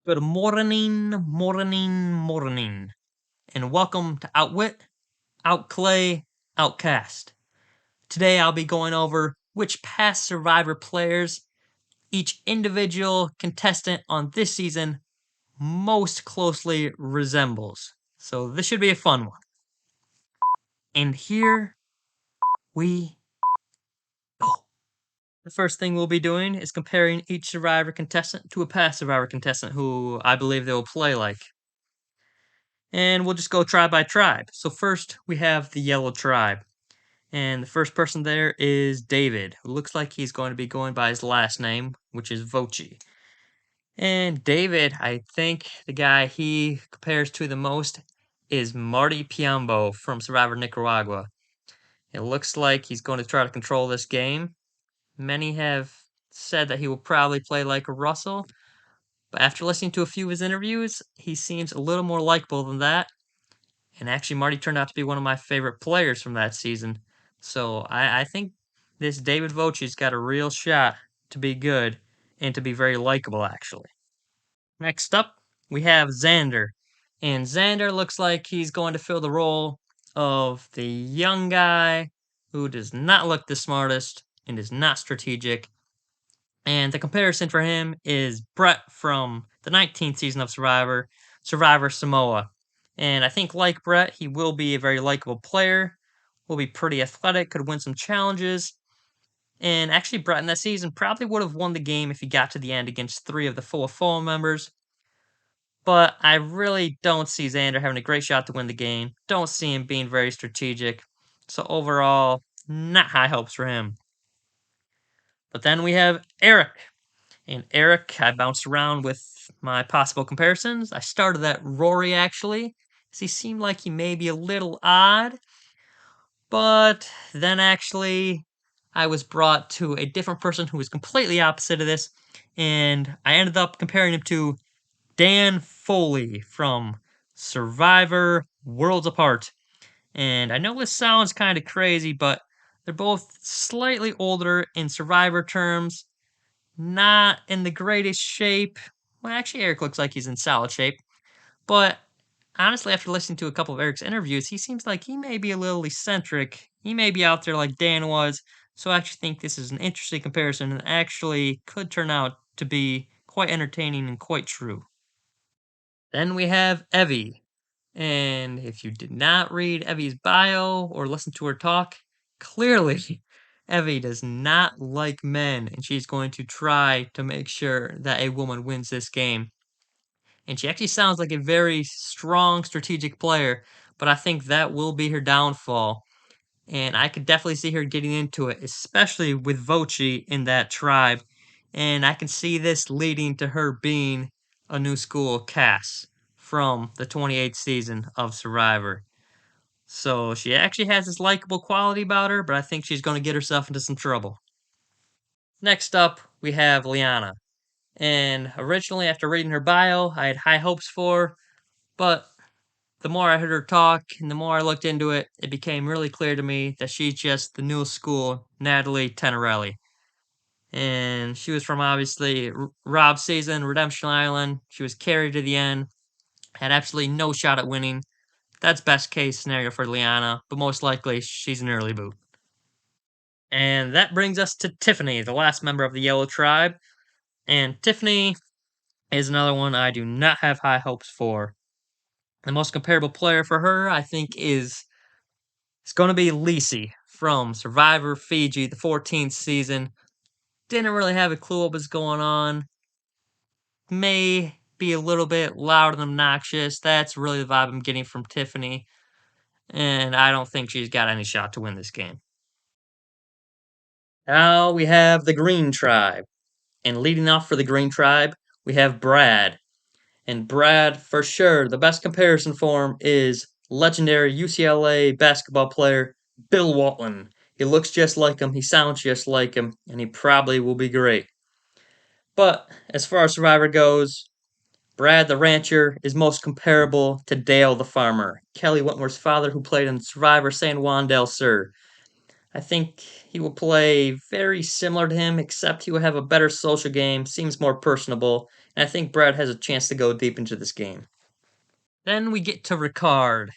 Good morning, and welcome to Outwit, Outclay, Outcast. Today I'll be going over which past Survivor players each individual contestant on this season most closely resembles. So this should be a fun one. And here we go. The first thing we'll be doing is comparing each Survivor contestant to a past Survivor contestant who I believe they will play like. And we'll just go tribe by tribe. So first we have the yellow tribe. And the first person there is David, who looks like he's going to be going by his last name, which is Voci. And David, I think the guy he compares to the most is Marty Piambo from Survivor Nicaragua. It looks like he's going to try to control this game. Many have said that he will probably play like Russell, but after listening to a few of his interviews, he seems a little more likable than that. And actually, Marty turned out to be one of my favorite players from that season. So I think this David Vochi's got a real shot to be good and to be very likable, actually. Next up, we have Xander. And Xander looks like he's going to fill the role of the young guy who does not look the smartest and is not strategic. And the comparison for him is Brett from the 19th season of Survivor, Survivor Samoa. And I think, like Brett, he will be a very likable player, will be pretty athletic, could win some challenges. And actually, Brett in that season probably would have won the game if he got to the end against 3 of the 4 members. But I really don't see Xander having a great shot to win the game. Don't see him being very strategic. So overall, not high hopes for him. But then we have Eric. And Eric, I bounced around with my possible comparisons. I started at Rory, actually, because he seemed like he may be a little odd. But then, actually, I was brought to a different person who was completely opposite of this. And I ended up comparing him to Dan Foley from Survivor Worlds Apart. And I know this sounds kind of crazy, but they're both slightly older in Survivor terms, not in the greatest shape. Well, actually, Eric looks like he's in solid shape. But honestly, after listening to a couple of Eric's interviews, he seems like he may be a little eccentric. He may be out there like Dan was. So I actually think this is an interesting comparison and actually could turn out to be quite entertaining and quite true. Then we have Evie. And if you did not read Evie's bio or listen to her talk, clearly Evie does not like men, and she's going to try to make sure that a woman wins this game. And she actually sounds like a very strong strategic player, but I think that will be her downfall. And I could definitely see her getting into it, especially with Voci in that tribe. And I can see this leading to her being a new school Cass from the 28th season of Survivor. So she actually has this likable quality about her, but I think she's going to get herself into some trouble. Next up, we have Liana. And originally, after reading her bio, I had high hopes for her, but the more I heard her talk and the more I looked into it, it became really clear to me that she's just the new school Natalie Tenorelli. And she was from obviously Rob's season, Redemption Island. She was carried to the end, had absolutely no shot at winning. That's best case scenario for Liana, but most likely she's an early boot. And that brings us to Tiffany, the last member of the Yellow Tribe. And Tiffany is another one I do not have high hopes for. The most comparable player for her, I think, is it's going to be Lisi from Survivor Fiji, the 14th season. Didn't really have a clue what was going on. May be a little bit loud and obnoxious. That's really the vibe I'm getting from Tiffany. And I don't think she's got any shot to win this game. Now we have the Green Tribe. And leading off for the Green Tribe, we have Brad. And Brad, for sure, the best comparison for him is legendary UCLA basketball player Bill Walton. He looks just like him, he sounds just like him, and he probably will be great. But as far as Survivor goes, Brad the rancher is most comparable to Dale the farmer, Kelly Wentworth's father who played in Survivor San Juan del Sur. I think he will play very similar to him, except he will have a better social game, seems more personable, and I think Brad has a chance to go deep into this game. Then we get to Ricard.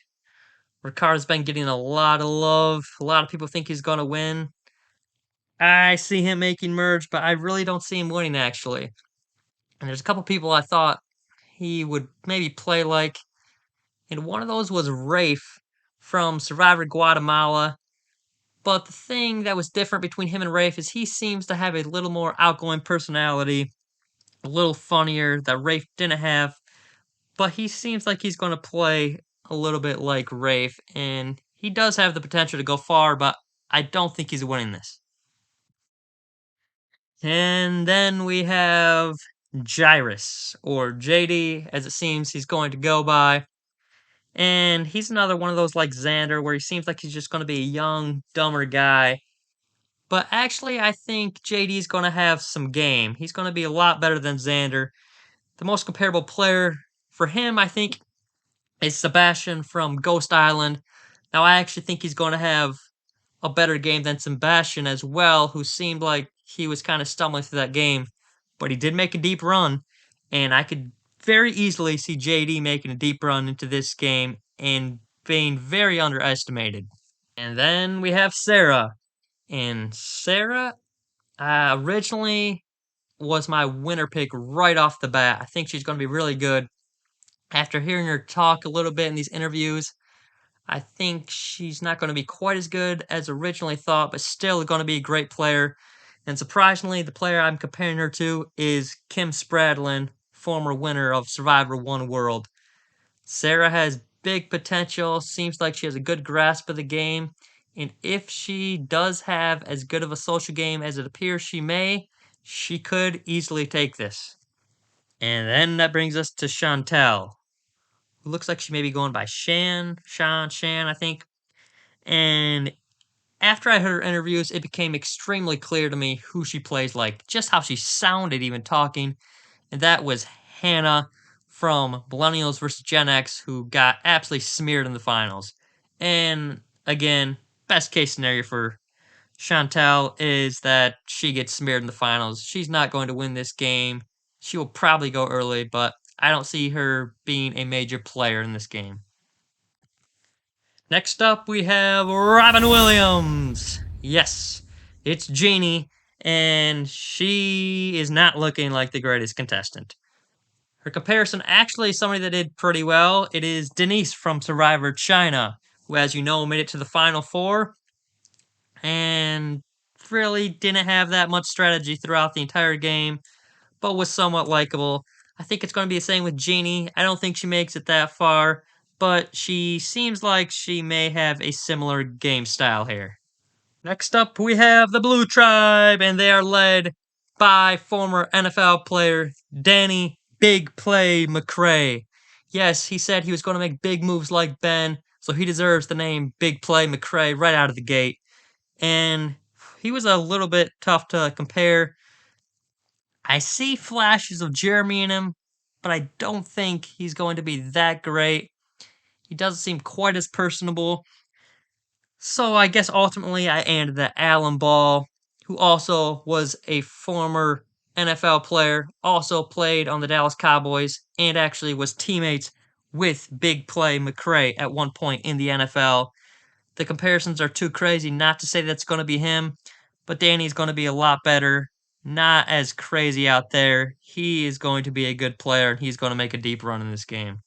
Ricard's been getting a lot of love. A lot of people think he's gonna win. I see him making merge, but I really don't see him winning actually. And there's a couple people I thought he would maybe play like, and one of those was Rafe from Survivor Guatemala. But the thing that was different between him and Rafe is he seems to have a little more outgoing personality, a little funnier that Rafe didn't have. But he seems like he's going to play a little bit like Rafe, and he does have the potential to go far, but I don't think he's winning this. And then we have Gyrus, or JD, as it seems he's going to go by. And he's another one of those like Xander, where he seems like he's just going to be a young, dumber guy. But actually, I think JD's going to have some game. He's going to be a lot better than Xander. The most comparable player for him, I think, is Sebastian from Ghost Island. Now, I actually think he's going to have a better game than Sebastian as well, who seemed like he was kind of stumbling through that game. But he did make a deep run, and I could very easily see JD making a deep run into this game and being very underestimated. And then we have Sarah. And Sarah originally was my winner pick right off the bat. I think she's going to be really good. After hearing her talk a little bit in these interviews, I think she's not going to be quite as good as originally thought, but still going to be a great player. And surprisingly, the player I'm comparing her to is Kim Spradlin, former winner of Survivor One World. Sarah has big potential, seems like she has a good grasp of the game, and if she does have as good of a social game as it appears she may, she could easily take this. And then that brings us to Chantel, who looks like she may be going by Shan, I think. And after I heard her interviews, it became extremely clear to me who she plays like, just how she sounded even talking, and that was Hannah from Millennials vs. Gen X, who got absolutely smeared in the finals. And again, best case scenario for Chantal is that she gets smeared in the finals. She's not going to win this game. She will probably go early, but I don't see her being a major player in this game. Next up, we have Robin Williams. Yes, it's Jeannie, and she is not looking like the greatest contestant. Her comparison actually is somebody that did pretty well. It is Denise from Survivor China, who, as you know, made it to the final four and really didn't have that much strategy throughout the entire game, but was somewhat likable. I think it's going to be the same with Jeannie. I don't think she makes it that far, but she seems like she may have a similar game style here. Next up, we have the Blue Tribe, and they are led by former NFL player Danny Big Play McCray. Yes, he said he was going to make big moves like Ben, so he deserves the name Big Play McCray right out of the gate. And he was a little bit tough to compare. I see flashes of Jeremy in him, but I don't think he's going to be that great. He doesn't seem quite as personable. So I guess ultimately I ended that Alan Ball, who also was a former NFL player, also played on the Dallas Cowboys, and actually was teammates with Big Play McCray at one point in the NFL. The comparisons are too crazy not to say that's going to be him, but Danny's going to be a lot better. Not as crazy out there. He is going to be a good player, and he's going to make a deep run in this game.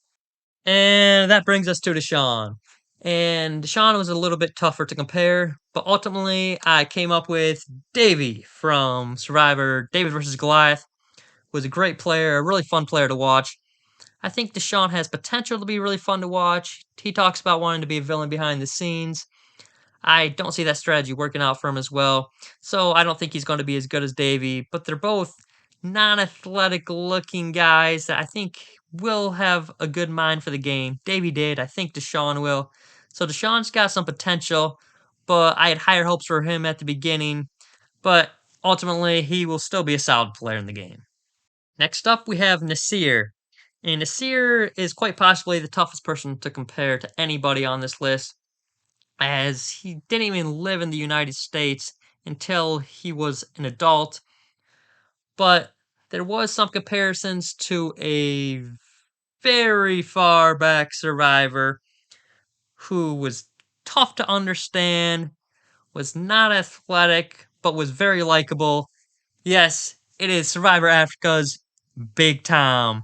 And that brings us to Deshaun. And Deshaun was a little bit tougher to compare, but ultimately I came up with Davey from Survivor David versus Goliath. Was a great player, a really fun player to watch. I think Deshaun has potential to be really fun to watch. He talks about wanting to be a villain behind the scenes. I don't see that strategy working out for him as well. So I don't think he's going to be as good as Davey, but they're both non-athletic looking guys that I think will have a good mind for the game. Davey did. I think Deshaun will. So Deshaun's got some potential, but I had higher hopes for him at the beginning. But ultimately, he will still be a solid player in the game. Next up, we have Nasir. And Nasir is quite possibly the toughest person to compare to anybody on this list, as he didn't even live in the United States until he was an adult. But there was some comparisons to a very far back survivor who was tough to understand, was not athletic, but was very likable. Yes, it is Survivor Africa's Big Tom.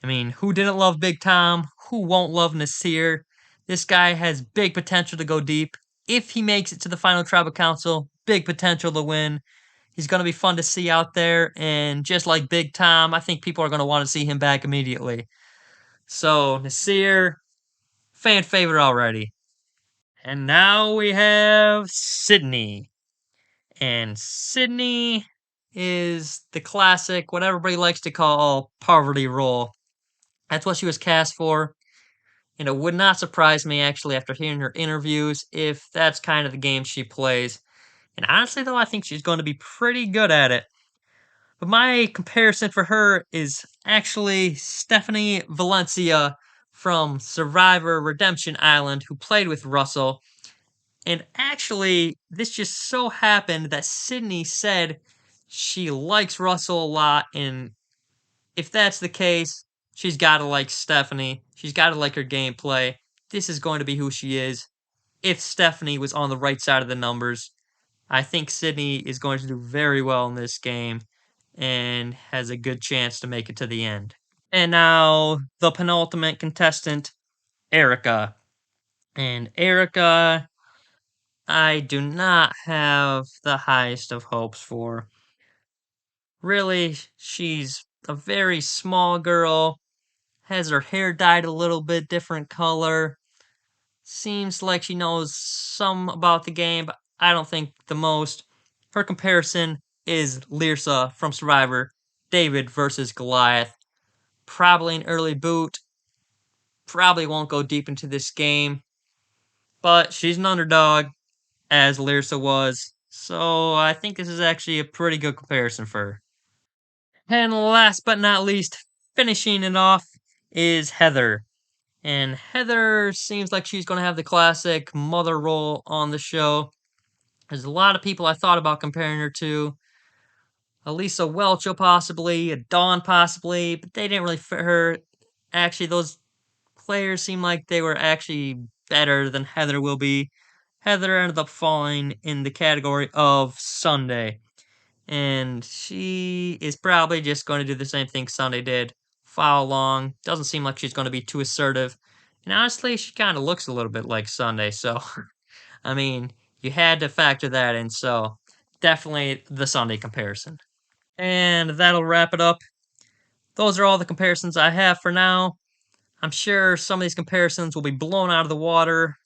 I mean, who didn't love Big Tom? Who won't love Nasir? This guy has big potential to go deep. If he makes it to the final tribal council, big potential to win. He's going to be fun to see out there, and just like Big Tom, I think people are going to want to see him back immediately. So, Nasir, fan favorite already. And now we have Sydney. And Sydney is the classic, what everybody likes to call poverty role. That's what she was cast for. And it would not surprise me, actually, after hearing her interviews, if that's kind of the game she plays. And honestly, though, I think she's going to be pretty good at it. But my comparison for her is actually Stephanie Valencia from Survivor Redemption Island, who played with Russell. And actually, this just so happened that Sydney said she likes Russell a lot, and if that's the case, she's got to like Stephanie. She's got to like her gameplay. This is going to be who she is. If Stephanie was on the right side of the numbers, I think Sydney is going to do very well in this game and has a good chance to make it to the end. And now, the penultimate contestant, Erica. And Erica, I do not have the highest of hopes for. Really, she's a very small girl, has her hair dyed a little bit different color. Seems like she knows some about the game, but I don't think the most. Her comparison is Lyrsa from Survivor, David versus Goliath. Probably an early boot. Probably won't go deep into this game, but she's an underdog, as Lyrsa was. So I think this is actually a pretty good comparison for her. And last but not least, finishing it off is Heather. And Heather seems like she's going to have the classic mother role on the show. There's a lot of people I thought about comparing her to. Elisa Welcho possibly, a Dawn possibly, but they didn't really fit her. Actually, those players seem like they were actually better than Heather will be. Heather ended up falling in the category of Sunday. And she is probably just going to do the same thing Sunday did. Follow along. Doesn't seem like she's going to be too assertive. And honestly, she kind of looks a little bit like Sunday. So, I mean, you had to factor that in. So, definitely the Sunday comparison. And that'll wrap it up. Those are all the comparisons I have for now. I'm sure some of these comparisons will be blown out of the water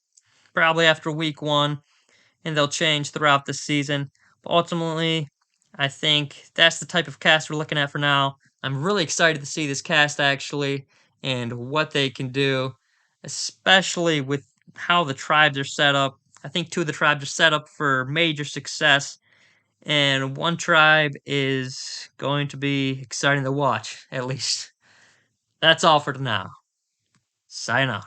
probably after week one, and they'll change throughout the season. But ultimately, I think that's the type of cast we're looking at for now. I'm really excited to see this cast actually and what they can do, especially with how the tribes are set up. I think two of the tribes are set up for major success, and one tribe is going to be exciting to watch, at least. That's all for now. Sayonara.